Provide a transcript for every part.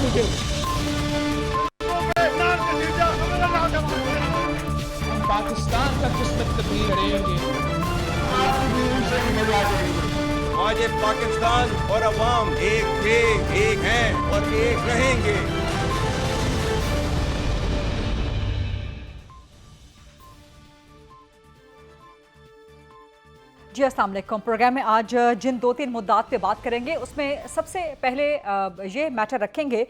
मुझे। हम पाकिस्तान का किस्मत तब्दील करेंगे, आपकी उनसे मिला देंगे। आज ये पाकिस्तान और अवाम एक थे, एक हैं और एक रहेंगे। जी अस्सलाम वालेकुम। प्रोग्राम में आज जिन 2-3 मुद्दात पे बात करेंगे उसमें सबसे पहले ये मैटर रखेंगे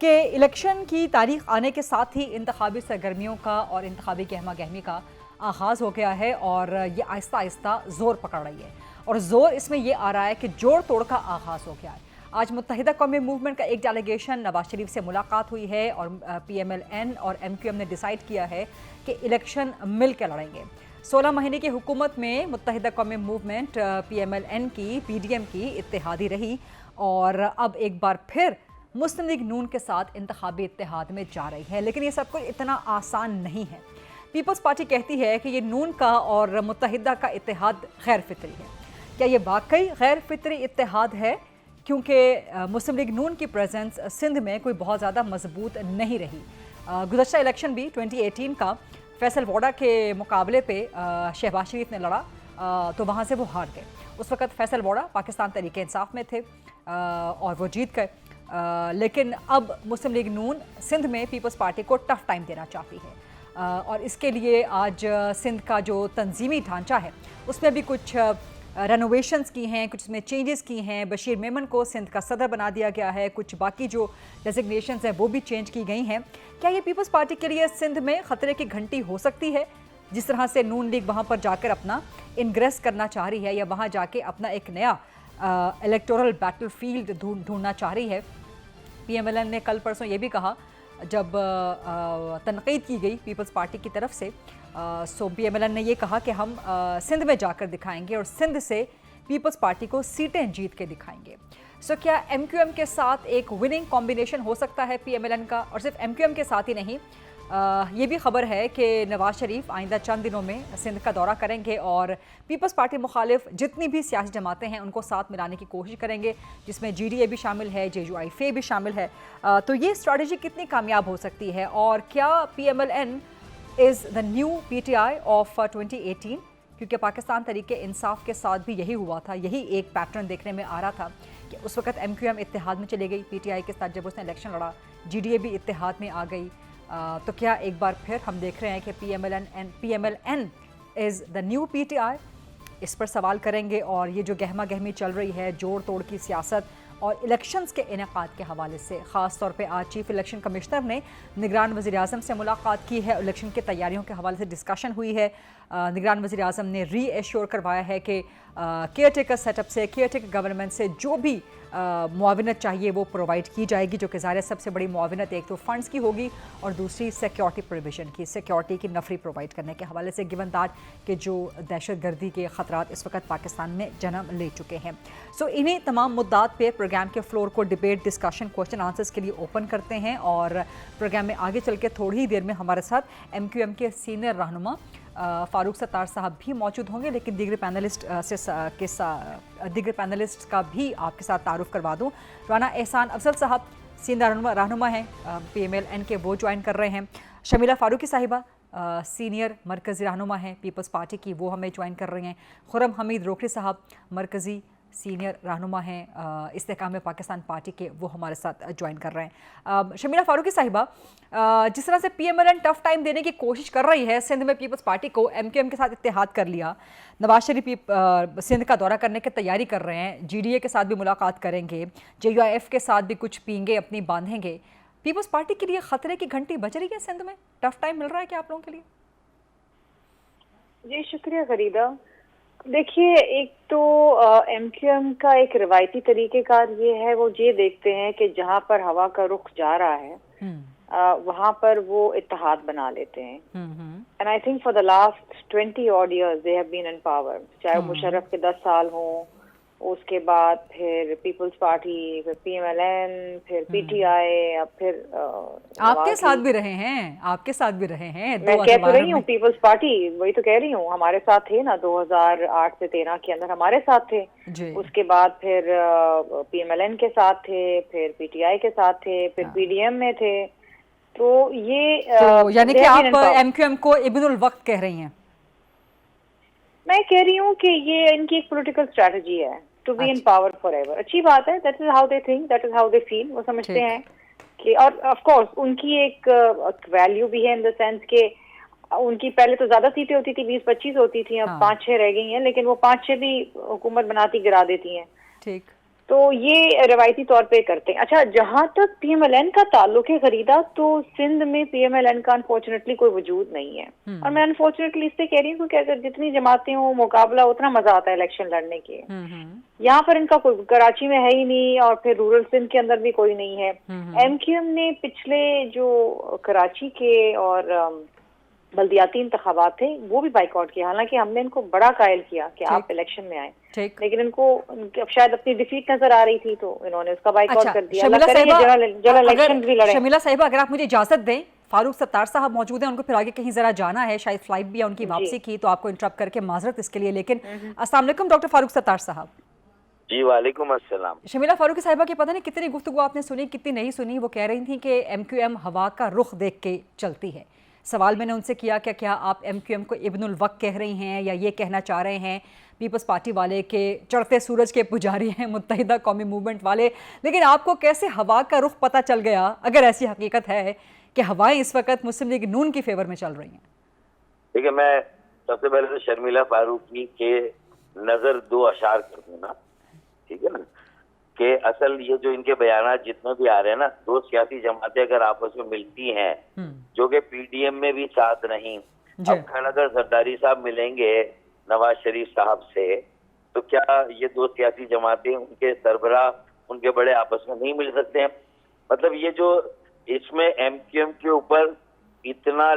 कि इलेक्शन की तारीख आने के साथ ही इंतखाबी सरगर्मियों का और इंतखाबी गहमा गहमी का आगाज़ हो गया है और ये आहिस्ता आहिस्ता ज़ोर पकड़ रही है और ज़ोर इसमें ये आ रहा है कि जोड़ तोड़ का आगाज़ हो गया है। आज मुत्तहिदा कौमी मूवमेंट का एक डेलीगेशन नवाज शरीफ से मुलाकात हुई है और PMLN और MQM ने डिसाइड किया है कि इलेक्शन मिल के लड़ेंगे। 16 महीने की हुकूमत में मुत्तहिदा कौमी मूवमेंट PMLN की PDM की इत्तेहादी रही और अब एक बार फिर मुस्लिम लीग नून के साथ इंतखाबी इत्तेहाद में जा रही है, लेकिन ये सब कुछ इतना आसान नहीं है। पीपल्स पार्टी कहती है कि ये नून का और मुत्तहिदा का इत्तेहाद गैर फितरी है। क्या ये वाकई गैर फितरी इत्तेहाद है? क्योंकि मुस्लिम लीग नून की प्रेजेंस सिंध में कोई बहुत ज़्यादा मजबूत नहीं रही। गुज़श्ता इलेक्शन भी 2018 का फैसल वोडा के मुकाबले पे शहबाज शरीफ ने लड़ा तो वहाँ से वो हार गए। उस वक़्त फैसल वोडा पाकिस्तान तरीके इंसाफ में थे और वो जीत गए, लेकिन अब मुस्लिम लीग नून सिंध में पीपल्स पार्टी को टफ टाइम देना चाहती है और इसके लिए आज सिंध का जो तंजीमी ढांचा है उसमें भी कुछ रेनोवेशंस की हैं, कुछ इसमें चेंजेस की हैं। बशीर मेमन को सिंध का सदर बना दिया गया है, कुछ बाकी जो डेजिग्नेशंस हैं वो भी चेंज की गई हैं। क्या ये पीपल्स पार्टी के लिए सिंध में ख़तरे की घंटी हो सकती है? जिस तरह से नून लीग वहाँ पर जाकर अपना इंग्रेस करना चाह रही है या वहाँ जाके अपना एक नया इलेक्टोरल बैटलफील्ड ढूंढना चाह रही है। PMLN ने कल परसों ये भी कहा जब तनकीद की गई पीपल्स पार्टी की तरफ से, सो PMLN ने ये कहा कि हम सिंध में जाकर दिखाएंगे और सिंध से पीपल्स पार्टी को सीटें जीत के दिखाएंगे। सो क्या MQM के साथ एक विनिंग कॉम्बिनेशन हो सकता है PMLN का? और सिर्फ MQM के साथ ही नहीं, ये भी खबर है कि नवाज शरीफ आइंदा चंद दिनों में सिंध का दौरा करेंगे और पीपल्स पार्टी मुखालिफ जितनी भी सियासी जमातें हैं उनको साथ मिलाने की कोशिश करेंगे, जिसमें GDA भी शामिल है, JUIFA भी शामिल है। तो ये स्ट्रैटेजी कितनी कामयाब हो सकती है और क्या PMLN is the new PTI of 2018? क्योंकि पाकिस्तान तरीके इंसाफ के साथ भी यही हुआ था, यही एक पैटर्न देखने में आ रहा था कि उस वक्त MQM इत्तेहाद में चली गई PTI के साथ जब उसने इलेक्शन लड़ा, GDA भी इत्तेहाद में आ गई। तो क्या एक बार फिर हम देख रहे हैं कि PMLN is the new PTI? इस पर सवाल करेंगे और ये जो गहमा गहमी चल रही है, जोड़ तोड़ की सियासत और इलेक्शंस के इनेकाद के हवाले से, ख़ास तौर पे आज चीफ इलेक्शन कमिश्नर ने निगरान वज़ीर-ए-आज़म से मुलाकात की है, इलेक्शन की तैयारियों के हवाले से डिस्कशन हुई है। निगरान वज़ीर-ए-आज़म ने रीएश्योर करवाया है कि केयर टेकर सेटअप से, केयर टेकर गवर्नमेंट से जो भी मुआविनत चाहिए वो प्रोवाइड की जाएगी, जो कि ज़ाहिर है सबसे बड़ी मुआविनत एक तो फंड्स की होगी और दूसरी सिक्योरिटी प्रोविजन की, सिक्योरिटी की नफरी प्रोवाइड करने के हवाले से, गिवन दैट कि जो दहशत गर्दी के ख़तरात इस वक्त पाकिस्तान में जन्म ले चुके हैं। सो इन्हीं तमाम मुद्दात पे प्रोग्राम के फ्लोर को डिबेट, डिस्कशन, क्वेश्चन आंसर्स के लिए ओपन करते हैं और प्रोग्राम में आगे चल के थोड़ी ही देर में हमारे साथ MQM के सीनियर रहनुमा फ़ारूक सत्तार साहब भी मौजूद होंगे, लेकिन दीगर पैनलिस्ट का भी आपके साथ तारुफ करवा दूं। राना एहसान अफजल साहब सीनियर रहनुमा हैं PMLN के, वो ज्वाइन कर रहे हैं। शमीला फारूकी साहिबा सीनियर मरकज़ी रहनुमा हैं पीपल्स पार्टी की, वो हमें ज्वाइन कर रहे हैं। खुरम हमीद रोकड़ी साहब मरकज़ी सीनियर रहनुमा हैं इस्तेहकाम पाकिस्तान पार्टी के, वो हमारे साथ ज्वाइन कर रहे हैं। शमीला फारूकी साहिबा, जिस तरह से PMLN टफ टाइम देने की कोशिश कर रही है सिंध में पीपल्स पार्टी को, MQM के साथ इत्तेहाद कर लिया, नवाज शरीफ सिंध का दौरा करने की तैयारी कर रहे हैं, GDA के साथ भी मुलाकात करेंगे, JUIF के साथ भी कुछ पींगे अपनी बांधेंगे, पीपल्स पार्टी के लिए खतरे की घंटी बज रही है सिंध में? टफ टाइम मिल रहा है क्या आप लोगों के लिए? जी शुक्रिया फरीदा। देखिए, एक तो MQM का एक रिवायती तरीकेकार ये है, वो ये देखते हैं कि जहाँ पर हवा का रुख जा रहा है वहाँ पर वो इत्तेहाद बना लेते हैं। And I think for the last 20 odd years they have been in power, चाहे मुशर्रफ के 10 साल हों, उसके बाद फिर पीपल्स पार्टी, फिर PMLN, फिर PTI, अब फिर आपके साथ भी रहे हैं, आपके साथ भी रहे हैं। मैं कह तो रही हूँ पीपल्स पार्टी, वही तो कह रही हूँ, हमारे साथ थे ना 2008 से 13 के अंदर हमारे साथ थे जी। उसके बाद फिर PMLN के साथ थे, फिर PTI के साथ थे, फिर PDM में थे। तो ये तो यानी कि आप MQM को इब्नुल वक्त कह रही हैं? मैं कह रही हूँ कि ये इनकी एक पॉलिटिकल स्ट्रेटजी है to be in power forever. अच्छी बात है, that is how they think, that is how they feel. वो समझते हैं कि, और ऑफ कोर्स उनकी एक वैल्यू भी है इन द सेंस के उनकी पहले तो ज्यादा सीटें होती थी, 20-25 होती थी, अब 5-6 रह गई हैं, लेकिन वो 5-6 भी हुकूमत बनाती गिरा देती हैं। ठीक, तो ये रवायती तौर पे करते हैं। अच्छा, जहां तक PMLN का ताल्लुक है खरीदा, तो सिंध में PMLN का अनफॉर्चुनेटली कोई वजूद नहीं है। और मैं अनफॉर्चुनेटली इससे कह रही हूँ कि अगर जितनी जमातें हो मुकाबला उतना मजा आता है इलेक्शन लड़ने के। यहाँ पर इनका कोई, कराची में है ही नहीं, और फिर रूरल सिंध के अंदर भी कोई नहीं है। MQM ने पिछले जो कराची के और बल्दियाती इंतखाबात थे वो भी बाइकआउट किया, हालांकि हमने इनको बड़ा कायल किया कि आप इलेक्शन में आए, लेकिन इनको अब शायद अपनी डिफीट नजर आ रही थी तो इन्होंने उसका बाइकआउट कर दिया। जनरल इलेक्शन भी लड़े। शमीला साहिबा, अगर आप मुझे इजाजत दें, फारूक सत्तार साहब मौजूद हैं, उनको फिर आगे कहीं जरा जाना है, शायद फ्लाइट भी है उनकी वापसी की, तो आपको इंटरप्ट करके माजरत इसके लिए। लेकिन अस्सलाम वालेकुम डॉक्टर फारूक सत्तार साहब। जी वालेकुम अस्सलाम। शमीला फारूकी साहिबा की पता नहीं कितनी गुफ्तगू आपने सुनी, कितनी नहीं सुनी। वो कह रही थी कि MQM हवा का रुख देख के चलती है। सवाल मैंने उनसे किया कि क्या आप MQM को इब्नुल वक्त कह रही हैं, या ये कहना चाह रहे हैं पीपल्स पार्टी वाले के चढ़ते सूरज के पुजारी हैं मुत्तहिदा कौमी मूवमेंट वाले। लेकिन आपको कैसे हवा का रुख पता चल गया, अगर ऐसी हकीकत है कि हवाएं इस वक्त मुस्लिम लीग नून की फेवर में चल रही हैं? ठीक है, मैं सबसे पहले तो शर्मिला फारूकी के नजर दो अशार कर दूं ना, ठीक है ना, कि असल ये जो इनके बयान जितने भी आ रहे हैं ना, दो सियासी जमातें अगर आपस में मिलती हैं जो कि PDM में भी साथ नहीं, अब खैर अगर जरदारी साहब मिलेंगे नवाज शरीफ साहब से, तो क्या ये दो सियासी जमातें उनके सरबराह उनके बड़े आपस में नहीं मिल सकते हैं? मतलब ये जो इसमें MQM के ऊपर इतना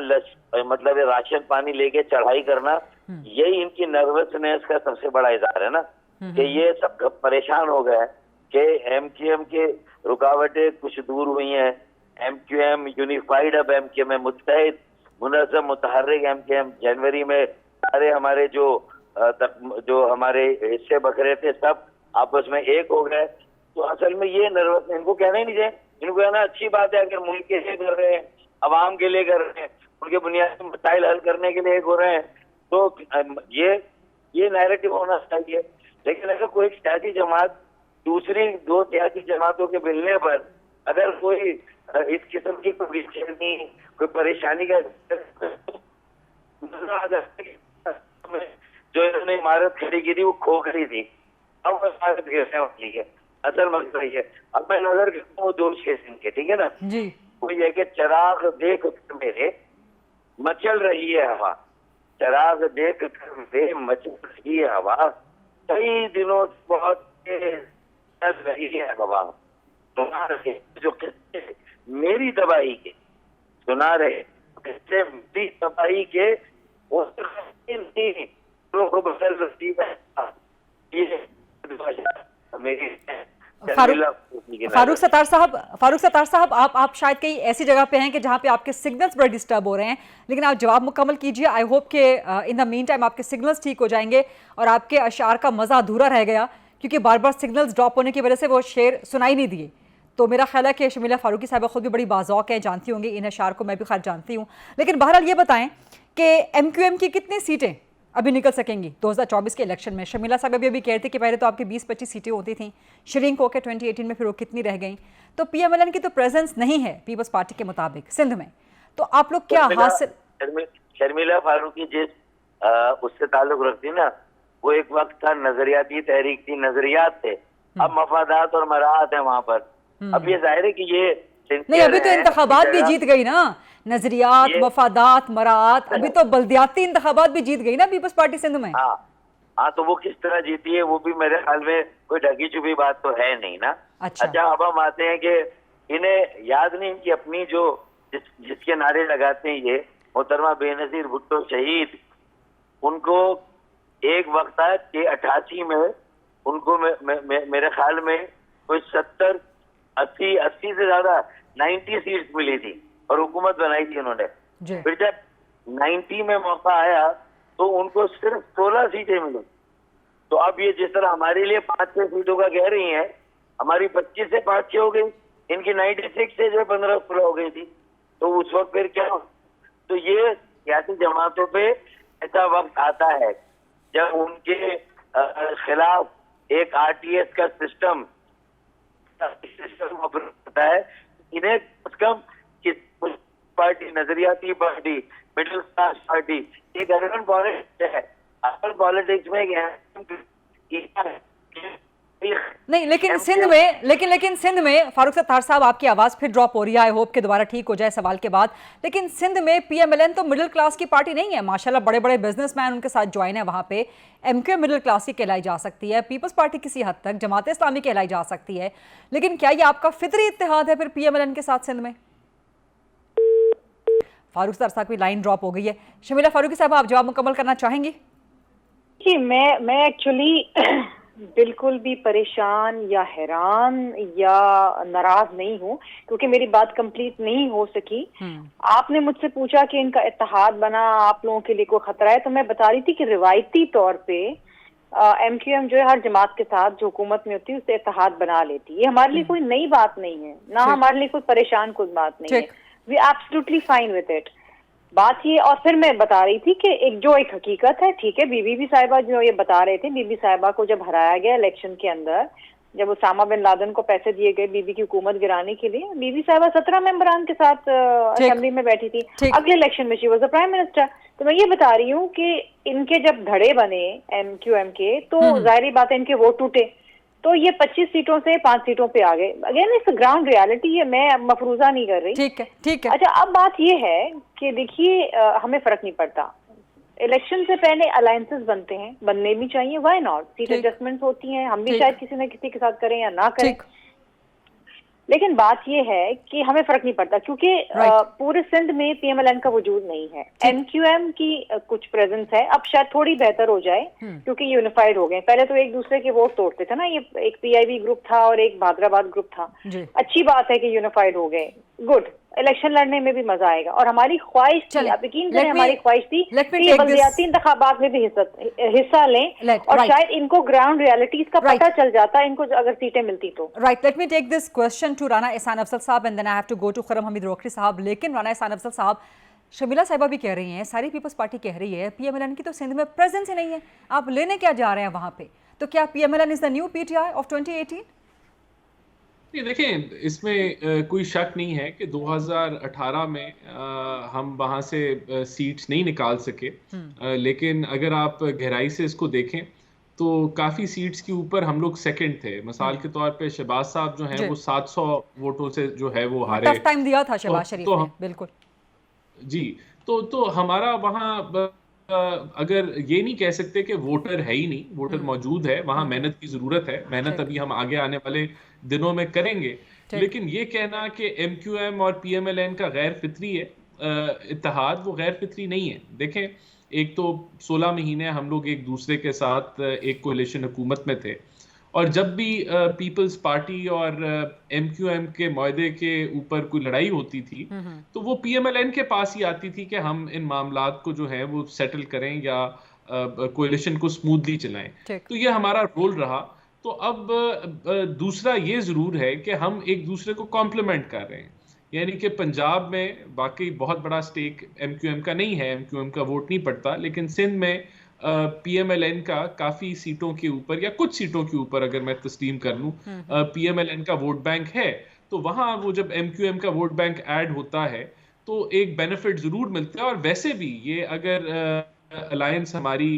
मतलब राशन पानी लेके चढ़ाई करना, यही इनकी नर्वसनेस का सबसे बड़ा इजहार है ना, कि ये सब परेशान हो गए कि MQM के रुकावटें कुछ दूर हुई हैं, MQM यूनिफाइड अब MQM है, मुत्तहिद मुनज़्ज़म मुतहर्रिक MQM। जनवरी में सारे हमारे जो हमारे हिस्से बखरे थे सब आपस में एक हो गए। तो असल में ये नर्वस इनको कहना ही नहीं चाहिए, इनको कहना अच्छी बात है अगर मुल्क के लिए कर रहे हैं, अवाम के लिए कर रहे हैं, उनके बुनियादी मसाइल हल करने के लिए एक हो रहे हैं, तो ये नैरेटिव होना चाहिए। लेकिन अगर कोई सियासी जमात दूसरी दो सियासी जमातों के मिलने पर अगर कोई इस किस्म की कोई बेचैनी, कोई परेशानी का जो इन्होंने इमारत खड़ी की थी वो खोखली थी, अब इमारत गिरने वाली है। असल मसला ये है, अब मैं नजर करता हूँ 2 स्टेशन के, ठीक है ना जी। वो ये कि चराग देख मेरे मचल रही है हवा, चराग देख मेरे मचल रही है हवा, कई दिनों से बहुत रही है हवा, सुना रहे जो किस्से मेरी तबाही के, सुना रहे किस्से मेरी तबाही के, फारूक सत्तार साहब, आप शायद कहीं ऐसी जगह पे हैं कि जहाँ पे आपके सिग्नल्स बड़े डिस्टर्ब हो रहे हैं, लेकिन आप जवाब मुकम्मल कीजिए। आई होप कि इन द मीन टाइम आपके सिग्नल्स ठीक हो जाएंगे और आपके अशार का मज़ा अधूरा रह गया, क्योंकि बार बार सिग्नल्स ड्रॉप होने की वजह से वो शेर सुनाई नहीं दिए। तो मेरा ख्याल है कि शमीला फारूकी साहब खुद भी बड़ी बाज़ौक़ है, जानती होंगी इन अशार को, मैं भी खैर जानती हूँ। लेकिन बहरहाल ये बताएं कि MQM की कितनी सीटें अभी निकल सकेंगी 2024 के इलेक्शन में? शमीला साहब अभी कह रहे थे कि पहले तो आपकी 20-25 सीटें होती थी, श्रिंक होकर 2018 में फिर वो कितनी रह गई। तो PMLN की तो प्रेजेंस नहीं है पीपल्स पार्टी के मुताबिक सिंध में, तो आप लोग क्या हासिल? शर्मिला फारूकी जिस उससे ताल्लुक रखती ना, वो एक वक्त था नजरियाती तहरीक थी, नजरियात थे, अब मफादात और मराहत है वहां पर। अब ये जाहिर है कि ये नहीं, अभी तो इंतखाबात भी जीत गई ना, नजरियात, मफादात, मराहत, अभी तो बल्दियाती इंतखाबात भी जीत गई ना पीपल्स पार्टी सिंध में। हाँ, तो वो किस तरह जीती है वो भी मेरे ख्याल में कोई ढकी छुपी बात तो है नहीं ना। अच्छा, अब हम आते हैं कि इन्हें याद नहीं कि अपनी जो जिसके नारे लगाते हैं ये मोहतरमा बेनजीर भुट्टो शहीद, उनको एक वक्त था कि 88 में उनको मेरे ख्याल में कोई 70, 80 से ज्यादा 90 सीट्स मिली थी और हुकूमत बनाई थी उन्होंने। फिर जब 90 में मौका आया तो उनको सिर्फ 16 सीटें मिली। तो अब ये जिस तरह हमारे लिए 5-6 सीटों का कह रही हैं, हमारी 25 से 5-6 हो गई, इनकी 96 से जो 15-16 हो गई थी। तो उस वक्त फिर क्या? तो ये सियासी जमातों पे ऐसा वक्त आता है जब उनके खिलाफ एक RTS का सिस्टम होता है। इन्हें कम किस पार्टी, नजरियाती पार्टी, मिडिल क्लास पार्टी, एक अर्बन पॉलिटिक्स है। अर्बन पॉलिटिक्स में नहीं, लेकिन सिंध में फारूक सत्तार साहब, आपकी आवाज फिर ड्रॉप हो रही है। आई होप कि दोबारा ठीक हो जाए सवाल के बाद। लेकिन सिंध में PMLN तो मिडिल क्लास की पार्टी नहीं है। माशाल्लाह बड़े बड़े बिजनेसमैन उनके साथ ज्वाइन है वहां पे। MQM मिडिल क्लास की कहलाई जा सकती है, पीपल्स पार्टी किसी हद तक, जमात इस्लामी कहलाई जा सकती है। लेकिन क्या ये आपका फितरी इत्तेहाद है फिर PMLN के साथ सिंध में? फारूक सत्तार साहब की लाइन ड्रॉप हो गई है। शमीला फारूकी साहब, आप जवाब मुकम्मल करना चाहेंगी? जी, मैं एक्चुअली बिल्कुल भी परेशान या हैरान या नाराज नहीं हूँ, क्योंकि मेरी बात कंप्लीट नहीं हो सकी। आपने मुझसे पूछा कि इनका इत्तेहाद बना आप लोगों के लिए कोई खतरा है, तो मैं बता रही थी कि रिवायती तौर पे MQM जो है हर जमात के साथ जो हुकूमत में होती है उससे इत्तेहाद बना लेती है। ये हमारे लिए कोई नई बात नहीं है, ना हमारे लिए कोई परेशान कोई बात नहीं है। We absolutely fine with it. बात ये, और फिर मैं बता रही थी कि एक हकीकत है, ठीक है, बीबी साहिबा जो ये बता रहे थे, बीबी साहिबा को जब हराया गया इलेक्शन के अंदर, जब उसामा बिन लादेन को पैसे दिए गए बीबी की हुकूमत गिराने के लिए, बीबी साहिबा 17 मेंबरान के साथ असेंबली में बैठी थी। अगले इलेक्शन में she was the prime minister. तो मैं ये बता रही हूँ कि इनके जब धड़े बने MQM के, तो जाहिर बात है इनके वोट टूटे, तो ये 25 सीटों से 5 सीटों पे आ गए। अगेन इट्स ग्राउंड रियलिटी है, मैं मफरूजा नहीं कर रही। ठीक है। अच्छा, अब बात ये है कि देखिए, हमें फर्क नहीं पड़ता। इलेक्शन से पहले अलायंसेस बनते हैं, बनने भी चाहिए, व्हाई नॉट। सीट एडजस्टमेंट्स होती हैं, हम भी शायद किसी न किसी के साथ करें या ना करें। लेकिन बात यह है कि हमें फर्क नहीं पड़ता, क्योंकि पूरे सिंध में PMLN का वजूद नहीं है। MQM की कुछ प्रेजेंस है, अब शायद थोड़ी बेहतर हो जाए क्योंकि यूनिफाइड हो गए। पहले तो एक दूसरे के वोट तोड़ते थे ना, ये एक PIB ग्रुप था और एक भादराबाद ग्रुप था। अच्छी बात है कि यूनिफाइड हो गए, गुड। इलेक्शन लड़ने में भी मजा आएगा। और हमारी ख्वाहिश थी, आप यकीन करें, हमारी ख्वाहिश थी कि बल्दियाती इंतखाबात में भी हिस्सा लें, और शायद इनको ग्राउंड रियलिटीज का पता चल जाता इनको अगर सीटें मिलती तो। Right, let me take this question to Rana Ehsan Afzal साहब and then I have to go to Khurram Hamid Rokhri साहब। लेकिन राना एहसान अफजल साहब, शमीला साहिबा भी कह रही हैं, सारी पीपल्स पार्टी कह रही है PMLN की तो सिंध में प्रेजेंस ही नहीं है, आप लेने क्या जा रहे हैं वहां पे? तो क्या PMLN is the new PTI of 2018? नहीं, देखें, इसमें कोई शक नहीं है कि 2018 में हम वहाँ से सीट्स नहीं निकाल सके। लेकिन अगर आप गहराई से इसको देखें तो काफ़ी सीट्स के ऊपर हम लोग सेकंड थे। मिसाल के तौर पे शहबाज साहब जो हैं वो 700 वोटों से जो है वो हारे। टफ टाइम दिया था शहबाज शरीफ ने, बिल्कुल जी। तो हमारा वहाँ अगर ये नहीं कह सकते कि वोटर है ही नहीं, वोटर मौजूद है, वहाँ मेहनत की जरूरत है। मेहनत अभी हम आगे आने वाले दिनों में करेंगे। लेकिन ये कहना कि MQM और PMLN का गैर फितरी है इत्तेहाद, वो गैर फितरी नहीं है। देखें, एक तो 16 महीने हम लोग एक दूसरे के साथ एक कोalition हुकूमत में थे, और जब भी पीपल्स पार्टी और MQM के मुआहदे के ऊपर कोई लड़ाई होती थी तो वो PMLN के पास ही आती थी कि हम इन मामलात को जो है वो सेटल करें या कोalition को स्मूथली चलाएं। तो ये हमारा रोल रहा। तो अब दूसरा ये जरूर है कि हम एक दूसरे को कॉम्प्लीमेंट कर रहे हैं, यानी कि पंजाब में वाकई बहुत बड़ा स्टेक MQM का नहीं है, MQM का वोट नहीं पड़ता, लेकिन सिंध में PMLN का काफी सीटों के ऊपर या कुछ सीटों के ऊपर अगर मैं तस्लीम कर लूं PMLN का वोट बैंक है। तो वहां वो जब MQM का वोट बैंक ऐड होता है तो एक बेनिफिट जरूर मिलता है। और वैसे भी ये अगर अलायंस हमारी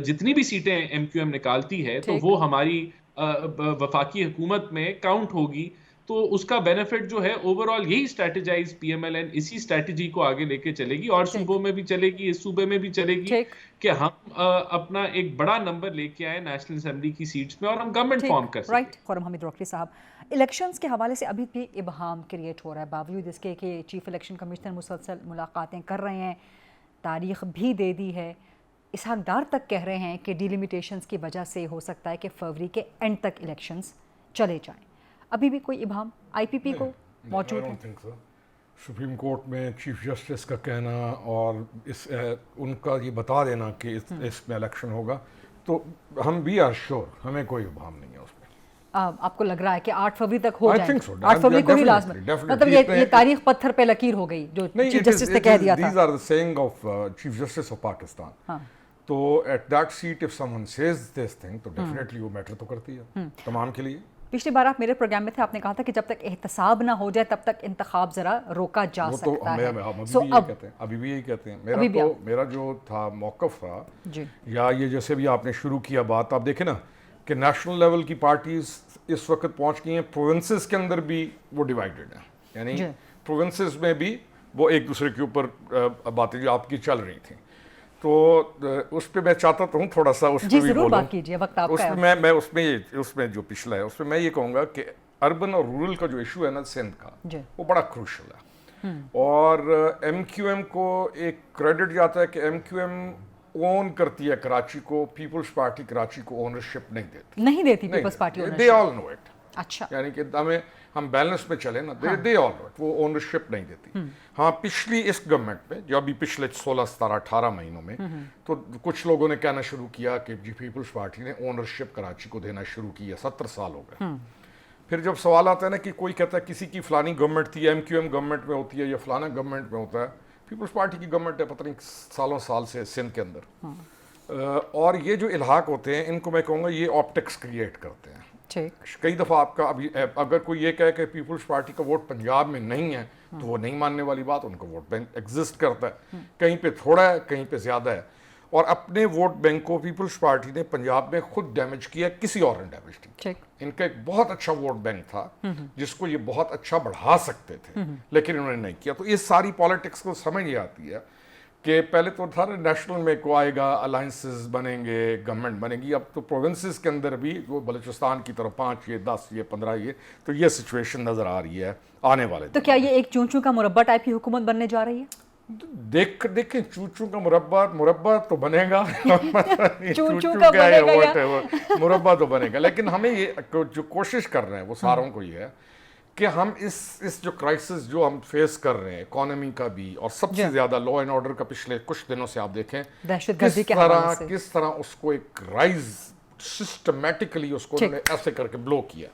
जितनी भी सीटें MQM निकालती है तो वो हमारी वफाकी हुकूमत में काउंट होगी, तो उसका बेनिफिट जो है ओवरऑल यही स्ट्रेटेजाइज PMLN इसी स्ट्रेटेजी को आगे लेके चलेगी और सूबों में भी चलेगी, इस सूबे में भी चलेगी कि हम अपना एक बड़ा नंबर लेके आए नेशनल असेंबली की सीट्स में और हम गवर्नमेंट फॉर्म कर सकें। राइट, खुर्रम हमीद रोकरी साहब, इलेक्शंस के हवाले से अभी भी इबहाम क्रिएट हो रहा है, बावजूद इसके कि चीफ इलेक्शन कमिश्नर मुसलसल मुलाकातें कर रहे हैं, तारीख भी दे दी है, इसहाक डार तक कह रहे हैं कि डिलिमिटेशंस की वजह से हो सकता है कि फरवरी के एंड तक इलेक्शंस चले जाएं। अभी भी कोई इबाम आईपीपी को मौजूद है? सुप्रीम कोर्ट में चीफ जस्टिस का कहना और उनका ये बता देना कि इसमें इलेक्शन होगा, तो हम भी आर श्योर, हमें कोई इबाम नहीं है उसमें। आपको लग रहा है कि 8 फरवरी तक हो जाए? so. 8 फरवरी को ही लाजमी, मतलब ये तारीख पत्थर पे लकीर हो गई जो चीफ जस्टिस ने कह दिया था। These are the saying of Chief Justice of Pakistan. तो at that seat if someone says this thing, तो डेफिनेटली वो मैटर तो करती है तमाम के लिए। पिछली बार आप मेरे प्रोग्राम में थे, आपने कहा था कि जब तक एहतसाब ना हो जाए तब तक इंतखाब जरा रोका जा सकता है। अभी भी यही कहते हैं। मेरा जो था मौक़िफ़ था जी, या ये जैसे भी आपने शुरू किया बात, आप देखें ना कि नेशनल लेवल की पार्टीज इस वक्त पहुंच गई हैं, प्रोविंसेस के अंदर भी वो डिवाइडेड हैं, यानी प्रोविंसेस में भी वो एक दूसरे के ऊपर बातें जो आपकी चल रही थी। तो उस पर मैं चाहता हूँ थोड़ा सा उस पर भी बोलूं। उसमें मैं उसमें जो पिछला है उसमें मैं ये कहूँगा कि अर्बन और रूरल का जो इशू है ना सिंध का, वो बड़ा क्रूशल है। और MQM को एक क्रेडिट जाता है कि MQM ओन करती है कराची को, पीपल्स पार्टी कराची को ओनरशिप नहीं देती Peoples Party. They all know it. अच्छा, यानी कि हम बैलेंस में चले ना, दे ऑल नो इट, वो ओनरशिप नहीं देती। हाँ, पिछली इस गवर्नमेंट में जो अभी पिछले 16, 17, 18 महीनों में तो कुछ लोगों ने कहना शुरू किया कि जी पीपल्स पार्टी ने ओनरशिप कराची को देना शुरू किया, 70 साल हो गए। फिर जब सवाल आता है ना कि कोई कहता है किसी की फलानी गवर्नमेंट थी, MQM गवर्नमेंट में होती है या फलाना गवर्नमेंट में होता है, पीपल्स पार्टी की गवर्नमेंट है पता नहीं सालों साल से सिंध के अंदर। और ये जो इल्हाक होते हैं, इनको मैं कहूँगा ये ऑप्टिक्स क्रिएट करते हैं। कई दफ़ा आपका अभी अगर कोई ये कहे कि पीपल्स पार्टी का वोट पंजाब में नहीं है, तो वो नहीं मानने वाली बात, उनका वोट बैंक एग्जिस्ट करता है, कहीं पे थोड़ा है कहीं पे ज़्यादा है। और अपने वोट बैंक को पीपल्स पार्टी ने पंजाब में खुद डैमेज किया, किसी और ने डैमेज नहीं किया। इनका एक बहुत अच्छा वोट बैंक था जिसको ये बहुत अच्छा बढ़ा सकते थे, लेकिन इन्होंने नहीं किया। तो ये सारी पॉलिटिक्स को समझ नहीं आती है कि पहले तो था नेशनल में को आएगा, अलायंसेस बनेंगे, गवर्नमेंट बनेगी। अब तो प्रोविंसेस के अंदर भी वो बलूचिस्तान की तरफ 5 ये 10 ये 15 ये, तो ये सिचुएशन नज़र आ रही है आने वाले। तो क्या ये एक चूचू का मुरब्बा टाइप की हुकूमत बनने जा रही है? देखें चूचू का मुरब्बा तो बनेगा। चूचू का बनेगा, मुरब्बा तो बनेगा, लेकिन हमें ये जो कोशिश कर रहे हैं वो सारों को ये है कि हम इस जो क्राइसिस जो हम फेस कर रहे हैं, इकोनॉमी का भी और सबसे ज्यादा लॉ एंड ऑर्डर का, पिछले कुछ दिनों से आप देखें किस तरह उसको एक राइज सिस्टमैटिकली उसको ऐसे करके ब्लो किया।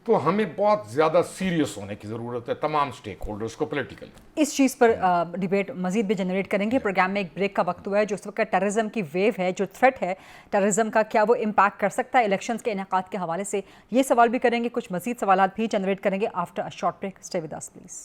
तो हमें बहुत ज़्यादा सीरियस होने की ज़रूरत है तमाम स्टेक होल्डर्स को पॉलिटिकली। इस चीज़ पर डिबेट मजीद भी जनरेट करेंगे। प्रोग्राम में एक ब्रेक का वक्त हुआ है। जो इस वक्त टेररिज्म की वेव है, जो थ्रेट है टेररिज्म का, क्या वो इम्पैक्ट कर सकता है इलेक्शंस के इनेकाद के हवाले से, ये सवाल भी करेंगे। कुछ मजीद सवाल भी जनरेट करेंगे after a short break. Stay with us please.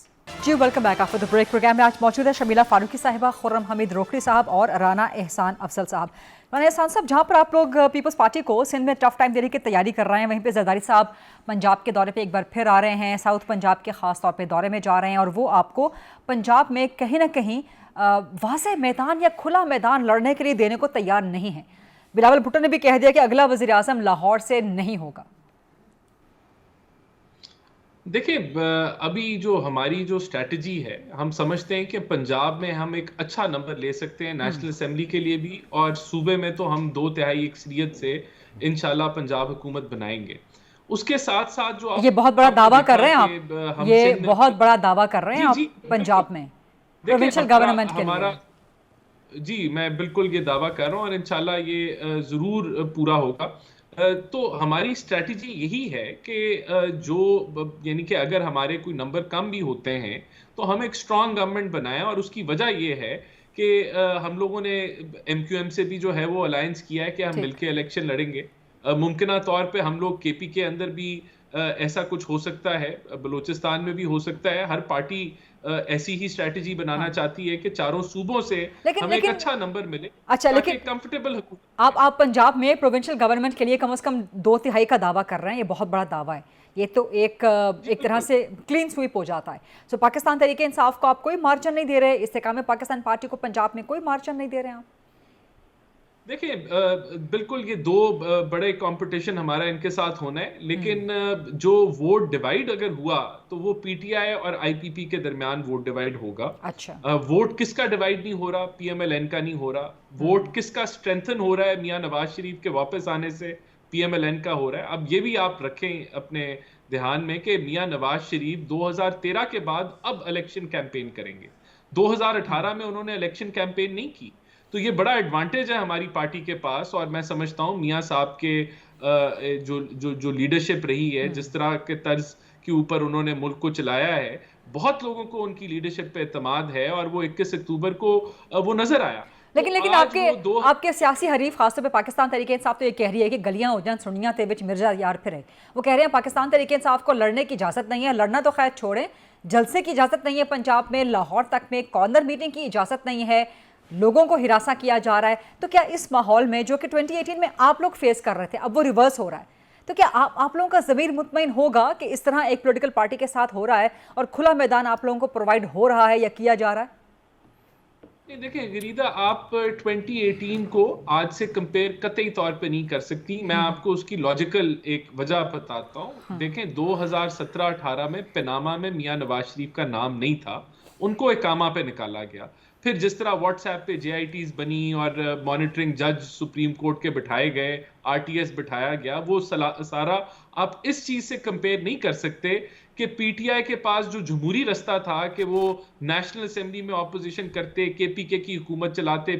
जी, welcome back after the break. Program में आज मौजूद है शमीला फारूकी साहिबा, खुर्रम हमीद रोकड़ी साहब और राना एहसान अफजल साहब। राना एहसान साहब, जहाँ पर आप लोग पीपल्स पार्टी को सिंध में टफ टाइम देने की तैयारी कर रहे हैं, वहीं पे जरदारी साहब पंजाब के दौरे पे एक बार फिर आ रहे हैं, साउथ पंजाब के ख़ास तौर पे दौरे में जा रहे हैं, और वो आपको पंजाब में कहीं ना कहीं वाज़ेह मैदान या खुला मैदान लड़ने के लिए देने को तैयार नहीं है। बिलावल भुट्टो ने भी कह दिया कि अगला वज़ीर आज़म लाहौर से नहीं होगा। देखिए, अभी जो हमारी जो स्ट्रैटेजी है, हम समझते हैं कि पंजाब में हम एक अच्छा नंबर ले सकते हैं नेशनल असेंबली के लिए भी, और सूबे में तो हम 2/3 अक्सरियत से इंशाल्लाह पंजाब हुकूमत बनाएंगे। उसके साथ साथ जो ये बहुत बड़ा दावा कर रहे हैं आप, ये बहुत बड़ा दावा कर रहे हैं आप पंजाब में प्रोविंशियल गवर्नमेंट के लिए। जी, मैं बिल्कुल ये दावा कर रहा हूँ और इंशाल्लाह ये जरूर पूरा होगा। तो हमारी स्ट्रैटेजी यही है कि जो यानी कि अगर हमारे कोई नंबर कम भी होते हैं तो हम एक स्ट्रांग गवर्नमेंट बनाएं, और उसकी वजह ये है कि हम लोगों ने MQM से भी जो है वो अलायंस किया है कि हम मिलके इलेक्शन लड़ेंगे। मुमकिन तौर पे हम लोग KP के अंदर भी ऐसा कुछ हो सकता है, बलूचिस्तान में भी हो सकता है। हर पार्टी ऐसी ही स्ट्रैटेजी बनाना चाहती है कि चारों सूबों से हमें एक अच्छा नंबर मिले। अच्छा, लेकिन कंफर्टेबल आप पंजाब में प्रोविंशियल गवर्नमेंट के लिए कम से कम 2/3 का दावा कर रहे हैं, ये बहुत बड़ा दावा है। ये तो एक तरह से क्लीन स्वीप हो जाता है। सो पाकिस्तान तहरीक इंसाफ को आप कोई मार्जिन नहीं दे रहे, इस्तेकाम में पाकिस्तान पार्टी को पंजाब में कोई मार्जिन नहीं दे रहे हैं आप? देखिए बिल्कुल ये दो बड़े कंपटीशन हमारा इनके साथ होना है, लेकिन जो वोट डिवाइड अगर हुआ तो वो पीटीआई और आईपीपी के दरमियान वोट डिवाइड होगा। अच्छा। वोट किसका डिवाइड नहीं हो रहा? पीएमएलएन का नहीं हो रहा। वोट किसका स्ट्रेंथन हो रहा है मियां नवाज शरीफ के वापस आने से? पीएमएलएन का हो रहा है। अब ये भी आप रखें अपने ध्यान में कि मियां नवाज शरीफ 2013 के बाद अब इलेक्शन कैंपेन करेंगे। 2018 में उन्होंने इलेक्शन कैंपेन नहीं की, तो ये बड़ा एडवांटेज है हमारी पार्टी के पास। और मैं समझता हूं मियां साहब के जो जो जो लीडरशिप रही है, जिस तरह के तर्ज के ऊपर उन्होंने मुल्क को चलाया है, बहुत लोगों को उनकी लीडरशिप पे एतमाद है और वो 21 अक्टूबर को वो नजर आया। लेकिन आपके सियासी हरीफ खासतौर पे पाकिस्तान तहरीक इंसाफ तो ये कह रही है कि गलियां हो जान सुनियां ते विच मिर्जा यार फिरे। वो कह रहे हैं पाकिस्तान तहरीक इंसाफ को लड़ने की इजाजत नहीं है। लड़ना तो खैर छोड़ें, जलसे की इजाजत नहीं है पंजाब में, लाहौर तक में कॉर्नर मीटिंग की इजाजत नहीं है, लोगों को हिरासा किया जा रहा है। तो क्या इस माहौल में जो कि 2018 में आप लोग फेस कर रहे थे, अब वो रिवर्स हो रहा है, तो क्या आप लोगों का ज़मीर मुतमईन होगा कि इस तरह एक पॉलिटिकल पार्टी के साथ हो रहा है और खुला मैदान आप लोगों को प्रोवाइड हो रहा है या किया जा रहा है? नहीं, देखिए गरीदा, आप 2018 को आज से कंपेयर कतई तौर पे नहीं कर सकती। मैं आपको उसकी लॉजिकल एक वजह बताता हूँ। देखें 2017-18 में पनामा में मियां नवाज शरीफ का नाम नहीं था, उनको इकामा पे निकाला गया। फिर जिस तरह व्हाट्सएप पे JITs बनी और मॉनिटरिंग जज सुप्रीम कोर्ट के बिठाए गए, RTS बिठाया गया, वो सारा आप इस चीज से कंपेयर नहीं कर सकते कि पीटीआई के पास जो जमहूरी रास्ता था कि वो नेशनल असेंबली में ऑपोजिशन करते, KPK की हुकूमत चलाते,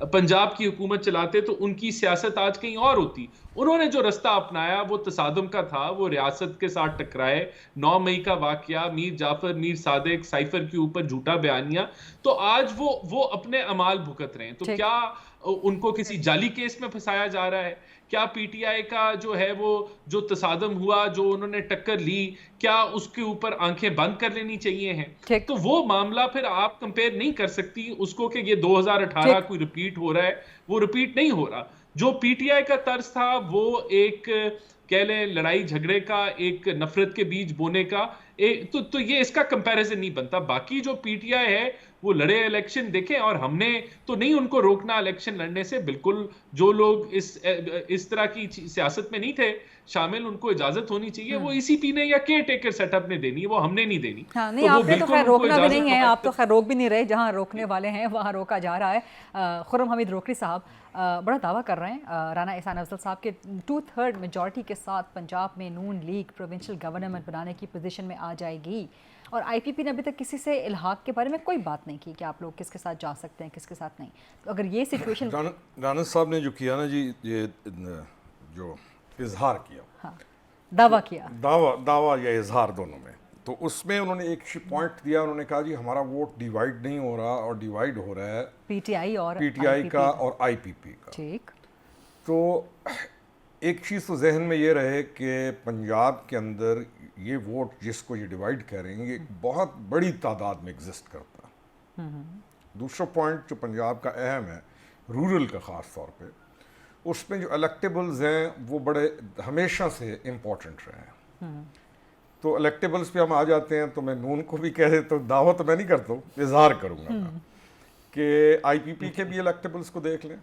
पंजाब की हुकूमत चलाते, तो उनकी सियासत आज कहीं और होती। उन्होंने जो रास्ता अपनाया वो तसादुम का था, वो रियासत के साथ टकराए। 9 मई का वाकया, मीर जाफर, मीर सादिक, साइफर के ऊपर झूठा बयानिया, तो आज वो अपने अमाल भुगत रहे हैं। तो क्या उनको किसी जाली केस में फंसाया जा रहा है? क्या पीटीआई का जो है वो जो तसादम हुआ, जो उन्होंने टक्कर ली, क्या उसके ऊपर आंखें बंद कर लेनी चाहिए हैं? तो वो मामला फिर आप कंपेयर नहीं कर सकती उसको कि ये 2018 कोई रिपीट हो रहा है, वो रिपीट नहीं हो रहा। जो पीटीआई का तर्ज था वो एक कह लें लड़ाई झगड़े का, एक नफरत के बीज बोने का, तो ये इसका कंपैरिजन नहीं बनता। बाकी जो पीटीआई है वो लड़े इलेक्शन, देखें, और हमने तो नहीं उनको रोकना इलेक्शन लड़ने से। बिल्कुल जो लोग इस तरह की सियासत में नहीं थे शामिल, उनको इजाजत होनी चाहिए। वो ECP ने या केयर टेकर सेटअप ने देनी है, वो हमने नहीं देनी। हाँ, नहीं, तो आपने तो खैर रोकना भी नहीं है, आप तो खैर रोक भी नहीं रहे। जहाँ रोकने वाले हैं वहाँ रोका जा रहा है। खुर्रम हमीद रोकड़ी साहब बड़ा दावा कर रहे हैं राना एहसान अफजल साहब के 2/3 मेजॉरिटी के साथ पंजाब में नून लीग प्रोविंशियल गवर्नमेंट बनाने की पोजीशन में आ जाएगी। और IPP ने अभी तक किसी से इल्हाक के बारे में कोई बात नहीं की कि आप लोग किसके साथ जा सकते हैं, किसके साथ नहीं। तो अगर ये सिचुएशन राना साहब ने जो किया ना जी, ये जो इजहार किया, हाँ, दावा किया, दावा या इजहार दोनों में, तो उसमें उन्होंने एक पॉइंट दिया। उन्होंने कहा जी हमारा वोट डिवाइड नहीं हो रहा, और डिवाइड हो रहा है पीटीआई का और IPP का। ठीक, तो एक चीज़ तो जहन में ये रहे कि पंजाब के अंदर ये वोट जिसको ये डिवाइड करेंगे, ये बहुत बड़ी तादाद में एग्जिस्ट करता है। दूसरा पॉइंट जो पंजाब का अहम है, रूरल का ख़ास तौर पे, उसमें जो इलेक्टेबल्स हैं वो बड़े हमेशा से इम्पोर्टेंट रहे हैं। तो इलेक्टेबल्स पे हम आ जाते हैं, तो मैं नून को भी कह देता हूँ, दावा तो मैं नहीं करता हूँ, इजहार करूँगा कि IPP के भी इलेक्टेबल्स को देख लें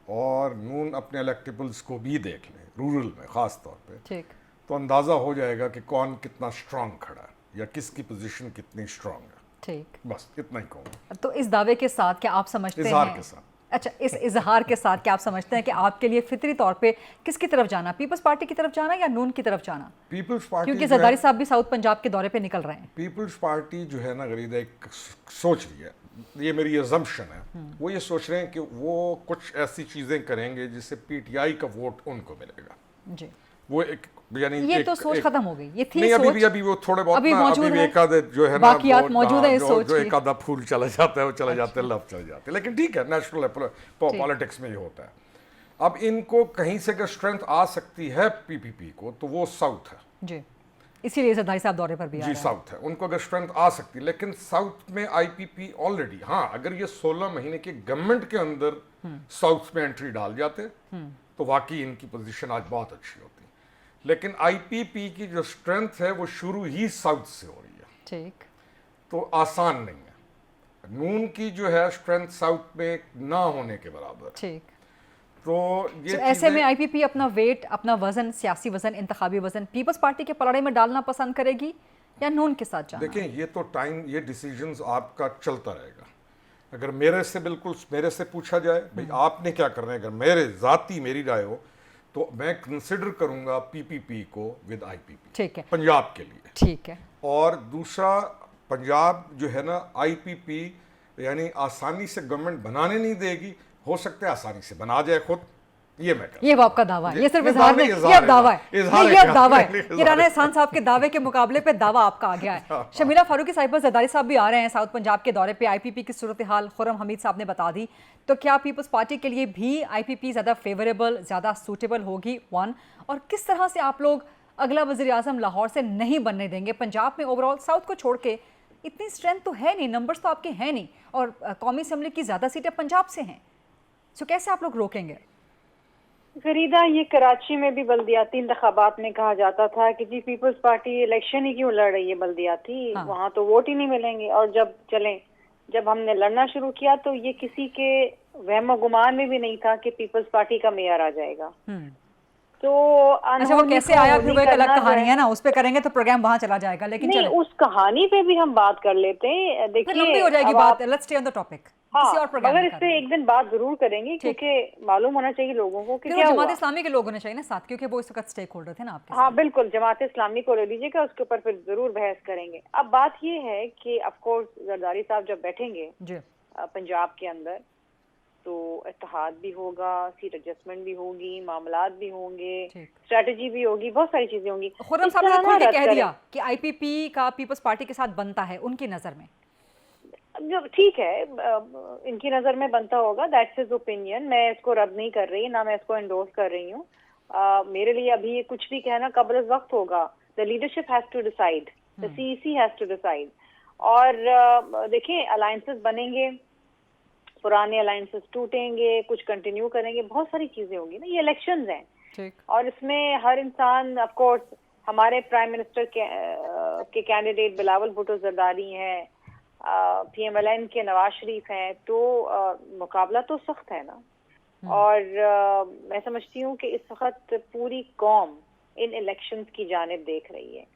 और नून अपने इलेक्टेबल्स को भी देख लें रूरल में ख़ास तौर पे। ठीक, तो अंदाज़ा हो जाएगा कि कौन कितना स्ट्रांग खड़ा है या किसकी पोजीशन कितनी स्ट्रांग है। ठीक, बस इतना ही कहूँगा। तो इस दावे के साथ क्या आप समझते हैं, इजहार के साथ, अच्छा, इस इजहार के साथ क्या आप समझते हैं कि आपके लिए फितरी तौर पे किसकी तरफ जाना, पीपल्स पार्टी की तरफ जाना या नून की तरफ जाना? पीपल्स पार्टी, क्योंकि जरदारी साहब भी साउथ पंजाब के दौरे पे निकल रहे हैं। पीपल्स पार्टी जो है ना गरीदा, एक सोच रही है, ये मेरी अजम्पशन है, वो ये सोच रहे हैं कि वो कुछ ऐसी चीज़ें करेंगे जिससे पीटीआई का वोट उनको मिलेगा जी। वो एक यानी ये तो सोच खत्म हो गई, ये थी नहीं, सोच, अभी वो थोड़े बहुत अभी मौजूद है, एक आधा जो है ना मौजूद है, जो एक आधा फूल चला जाता है, वो चला जाता है, लव चले जाते हैं, लेकिन ठीक है, नेशनल पॉलिटिक्स में ये होता है। अब इनको कहीं से अगर स्ट्रेंथ आ सकती है PPP को, तो वो साउथ है जी, इसीलिए जरदारी साहब दौरे पर भी जी, साउथ है, उनको अगर स्ट्रेंथ आ सकती है। लेकिन साउथ में IPP ऑलरेडी, हाँ, अगर ये 16 महीने के गवर्नमेंट के अंदर साउथ में एंट्री डाल जाते तो वाकई इनकी पोजीशन आज बहुत अच्छी होती। लेकिन IPP की जो स्ट्रेंथ है वो शुरू ही साउथ से हो रही है, ठीक, तो आसान नहीं है। नून की जो है स्ट्रेंथ साउथ में ना होने के बराबर। ठीक। तो ये ऐसे में आईपीपी अपना वेट, अपना वजन, सियासी वजन, इंतखाबी वजन पीपल्स पार्टी के पलड़े में डालना पसंद करेगी या नून के साथ जाना? देखें, ये तो टाइम, ये डिसीजंस आपका चलता रहेगा। अगर मेरे से पूछा जाए भाई आपने क्या करना है, अगर मेरी राय हो तो मैं कंसिडर करूंगा पीपीपी को विद आईपीपी। ठीक है, पंजाब के लिए। ठीक है। और दूसरा, पंजाब जो है ना आईपीपी यानी आसानी से गवर्नमेंट बनाने नहीं देगी, हो सकता है आसानी से बना जाए खुद। ये मैं ये वो आपका दावा है, ये सिर्फ ये इजहार नहीं, ये अब दावा है, ये अब दावा है। ये राना एहसान साहब के दावे के मुकाबले पे दावा आपका आ गया है। शमीला फारूकी साहिबा जरदारी साहब भी आ रहे हैं साउथ पंजाब के दौरे पे। आईपीपी की सूरत हाल खुर्रम हमीद साहब ने बता दी, तो क्या पीपल्स पार्टी के लिए भी आईपीपी ज़्यादा फेवरेबल, ज़्यादा सूटेबल होगी? वन, और किस तरह से आप लोग अगला वज़ीर आज़म लाहौर से नहीं बनने देंगे? पंजाब में ओवरऑल साउथ को छोड़ के इतनी स्ट्रेंथ तो है नहीं, नंबर्स तो आपके हैं नहीं, और कौमी असम्बली की ज़्यादा सीटें पंजाब से हैं, सो कैसे आप लोग रोकेंगे? फरीदा, ये कराची में भी बल्दियाती इंतखाबात में कहा जाता था कि जी पीपल्स पार्टी इलेक्शन ही क्यों लड़ रही है बल्दियाती, वहाँ तो वोट ही नहीं मिलेंगे। और जब हमने लड़ना शुरू किया तो ये किसी के वहम गुमान में भी नहीं था कि पीपल्स पार्टी का मेयर आ जाएगा। तो अच्छा, वो कैसे आया फिर वो एक अलग कहानी है ना, उस पे करेंगे तो प्रोग्राम वहाँ चला जाएगा। लेकिन नहीं, उस कहानी पे भी हम बात कर लेते हैं। देखिए, लंबी हो जाएगी बात, let's stay on the topic. हाँ, मगर इस पे एक दिन बात जरूर करेंगे, क्योंकि मालूम होना चाहिए लोगों को कि क्या हुआ। जमात इस्लामी के लोग होने चाहिए ना साथ, क्योंकि वो इस वक्त स्टेक होल्डर थे ना आपके। हाँ बिल्कुल, जमात इस्लामी को ले लीजिएगा, उसके ऊपर फिर जरूर बहस करेंगे। अब बात ये है कि ऑफ कोर्स जरदारी साहब जब बैठेंगे पंजाब के अंदर तो इत्तेहाद भी होगा, सीट एडजस्टमेंट भी होगी, मामलात भी होंगे, स्ट्रेटजी भी होगी, बहुत सारी चीजें होंगी। खुर्रम साहब ने खुद कह दिया कि आईपीपी का पीपल्स पार्टी के साथ बनता है उनकी नजर में। ठीक है, इनकी नजर में बनता होगा, दैट्स हिज ओपिनियन। मैं इसको रद्द नहीं कर रही, ना मैं इसको एंडोर्स कर रही हूँ। मेरे लिए अभी ये कुछ भी कहना कब्ल वक्त होगा। The leadership has to decide, the CEC has to decide. और देखिए, अलायंसेस बनेंगे, पुराने अलायंसेस टूटेंगे, कुछ कंटिन्यू करेंगे, बहुत सारी चीजें होंगी ना। ये इलेक्शंस हैं और इसमें हर इंसान, ऑफ कोर्स हमारे प्राइम मिनिस्टर के कैंडिडेट बिलावल भुट्टो जरदारी हैं, पीएमएलएन के नवाज शरीफ हैं, तो मुकाबला तो सख्त है ना। और मैं समझती हूँ कि इस वक्त पूरी कौम इन इलेक्शंस की जानिब देख रही है।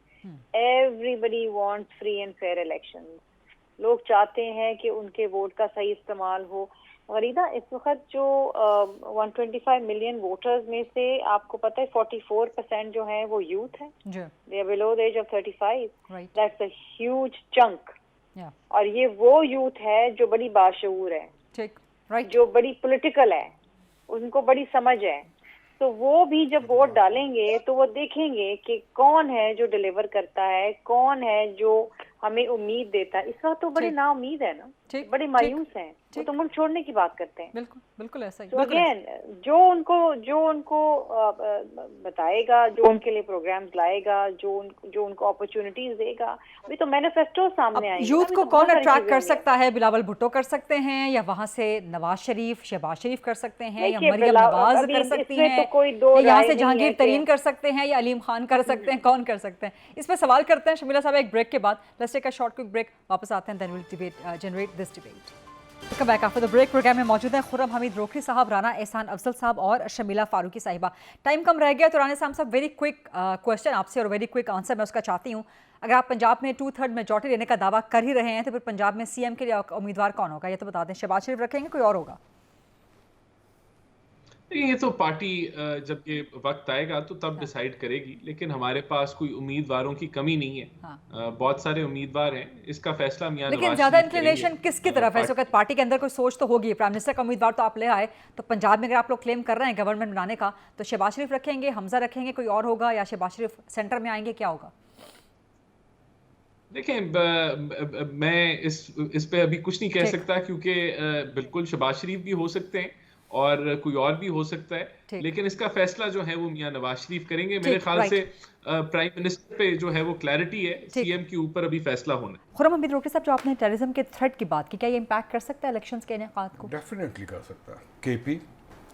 Everybody wants free and fair elections. लोग चाहते हैं कि उनके वोट का सही इस्तेमाल हो। गरीदा, इस वक्त जो 125 मिलियन वोटर्स में से आपको पता है 44% जो है वो यूथ है, they are below the age of 35। That's a huge chunk. और ये वो यूथ है जो बड़ी बाशऊर है, जो बड़ी पॉलिटिकल है, उनको बड़ी समझ है। तो वो भी जब वोट डालेंगे तो वो देखेंगे कि कौन है जो डिलीवर करता है, कौन है जो हमें उम्मीद देता है। इस वक्त तो बड़ी ना उम्मीद है ना, बड़े मायूस हैं, वो तो मुल्क छोड़ने की बात करते हैं। बिल्कुल बिल्कुल ऐसा ही। तो अगेन, जो उनको बताएगा, जो उनके लिए प्रोग्राम्स लाएगा, जो उनको अपॉर्चुनिटीज देगा। अभी तो मैनिफेस्टो सामने आएंगे। यूथ को कौन अट्रैक्ट कर सकता है? बिलावल भुट्टो कर सकते हैं, या वहां से नवाज शरीफ, शहबाज शरीफ कर सकते हैं, या मरियम नवाज कर सकती हैं, यहाँ से जहांगीर तरीन कर सकते हैं, या अलीम खान कर सकते हैं? कौन कर सकते हैं? इस पर सवाल करते हैं शमीला साहब एक ब्रेक के बाद। Let's take a short quick break, वापस आते हैं, then will debate, generate this debate. Welcome back after the break. Program में मौजूद हैं खुर्रम हमीद रोकरी साहब, राना एहसान अफजल साहब और शमीला फारूकी साहिबा। टाइम कम रह गया तो राना साहब वेरी क्विक क्वेश्चन आपसे और वेरी क्विक आंसर मैं उसका चाहती हूँ। अगर आप पंजाब में 2/3 मेजॉरिटी लेने का दावा कर ही रहे हैं तो फिर पंजाब में सीएम के लिए उम्मीदवार कौन होगा, ये तो बता दें। शहबाज शरीफ रखेंगे, कोई और होगा? ये तो पार्टी जब ये वक्त आएगा तो तब डिसाइड करेगी, लेकिन हमारे पास कोई उम्मीदवारों की कमी नहीं है। बहुत सारे उम्मीदवार हैं, इसका फैसला मियां नवाज शरीफ लेकिन ज्यादा इंक्लिनेशन किसकी तरफ है इस वक्त? पार्टी के अंदर कोई सोच तो होगी। प्राइम मिनिस्टर का उम्मीदवार तो आप ले आए, तो पंजाब में अगर आप लोग क्लेम कर रहे हैं गवर्नमेंट बनाने का, तो शहबाज शरीफ रखेंगे, हमजा रखेंगे, कोई और होगा, या शहबाज शरीफ सेंटर में आएंगे, क्या होगा? देखें, मैं इस पे अभी कुछ नहीं कह सकता, क्योंकि बिल्कुल शहबाज शरीफ भी हो सकते हैं और कोई और भी हो सकता है, लेकिन इसका फैसला जो है वो मियां नवाज शरीफ करेंगे। मेरे ख्याल से प्राइम मिनिस्टर पे जो है वो क्लैरिटी है, सीएम के ऊपर अभी फैसला होना है। खुर्रम हमीद रोकरी साहब, जो आपने टेररिज्म के थ्रेट की बात की, क्या ये इम्पैक्ट कर सकता है इलेक्शंस के इनेकाद को? डेफिनेटली कर सकता है। केपी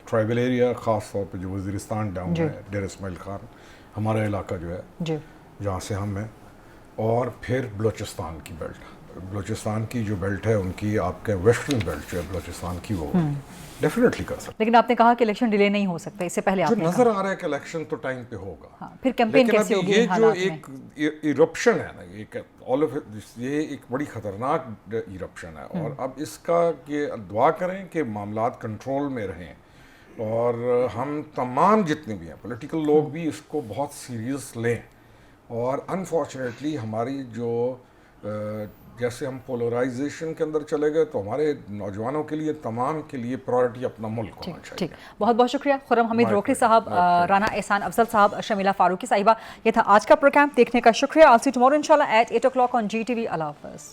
ट्राइबल एरिया, खास तौर पे जो वजीरिस्तान डाउन है, डेर इस्माइल खान हमारा इलाका जो है जहाँ से हम हैं, और फिर बलूचिस्तान की बेल्ट, बलूचिस्तान की जो बेल्ट है उनकी आपके वेस्टर्न बेल्ट जो है बलूचिस्तान की वो डेफिनेटली कर सकते लेकिन आपने कहा कि इलेक्शन डिले नहीं हो सकता, इससे पहले जो आपने नजर आ रहा है कि इलेक्शन तो टाइम पे होगा। हाँ, फिर कैंपेन लेकिन कैसे अभी होगी ये इन जो हालात में? एक इरप्शन है ना, ये एक बड़ी खतरनाक इरप्शन है और अब इसका ये दुआ करें कि मामलात कंट्रोल में रहें और हम तमाम जितने भी हैं पॉलिटिकल लोग भी इसको बहुत सीरियस लें। और अनफॉर्चुनेटली हमारी जो जैसे हम पोलराइजेशन के अंदर चले गए तो हमारे नौजवानों के लिए तमाम के लिए प्रायोरिटी अपना मुल्क होना चाहिए। ठीक, बहुत बहुत शुक्रिया खुर्रम हमीद रोकड़ी साहब, राना एहसान अफजल साहब, शर्मिला फारूकी साहिबा। ये था आज का प्रोग्राम, देखने का शुक्रिया। I'll see you tomorrow inshallah at 8 o'clock on GTV. Allah Hafiz.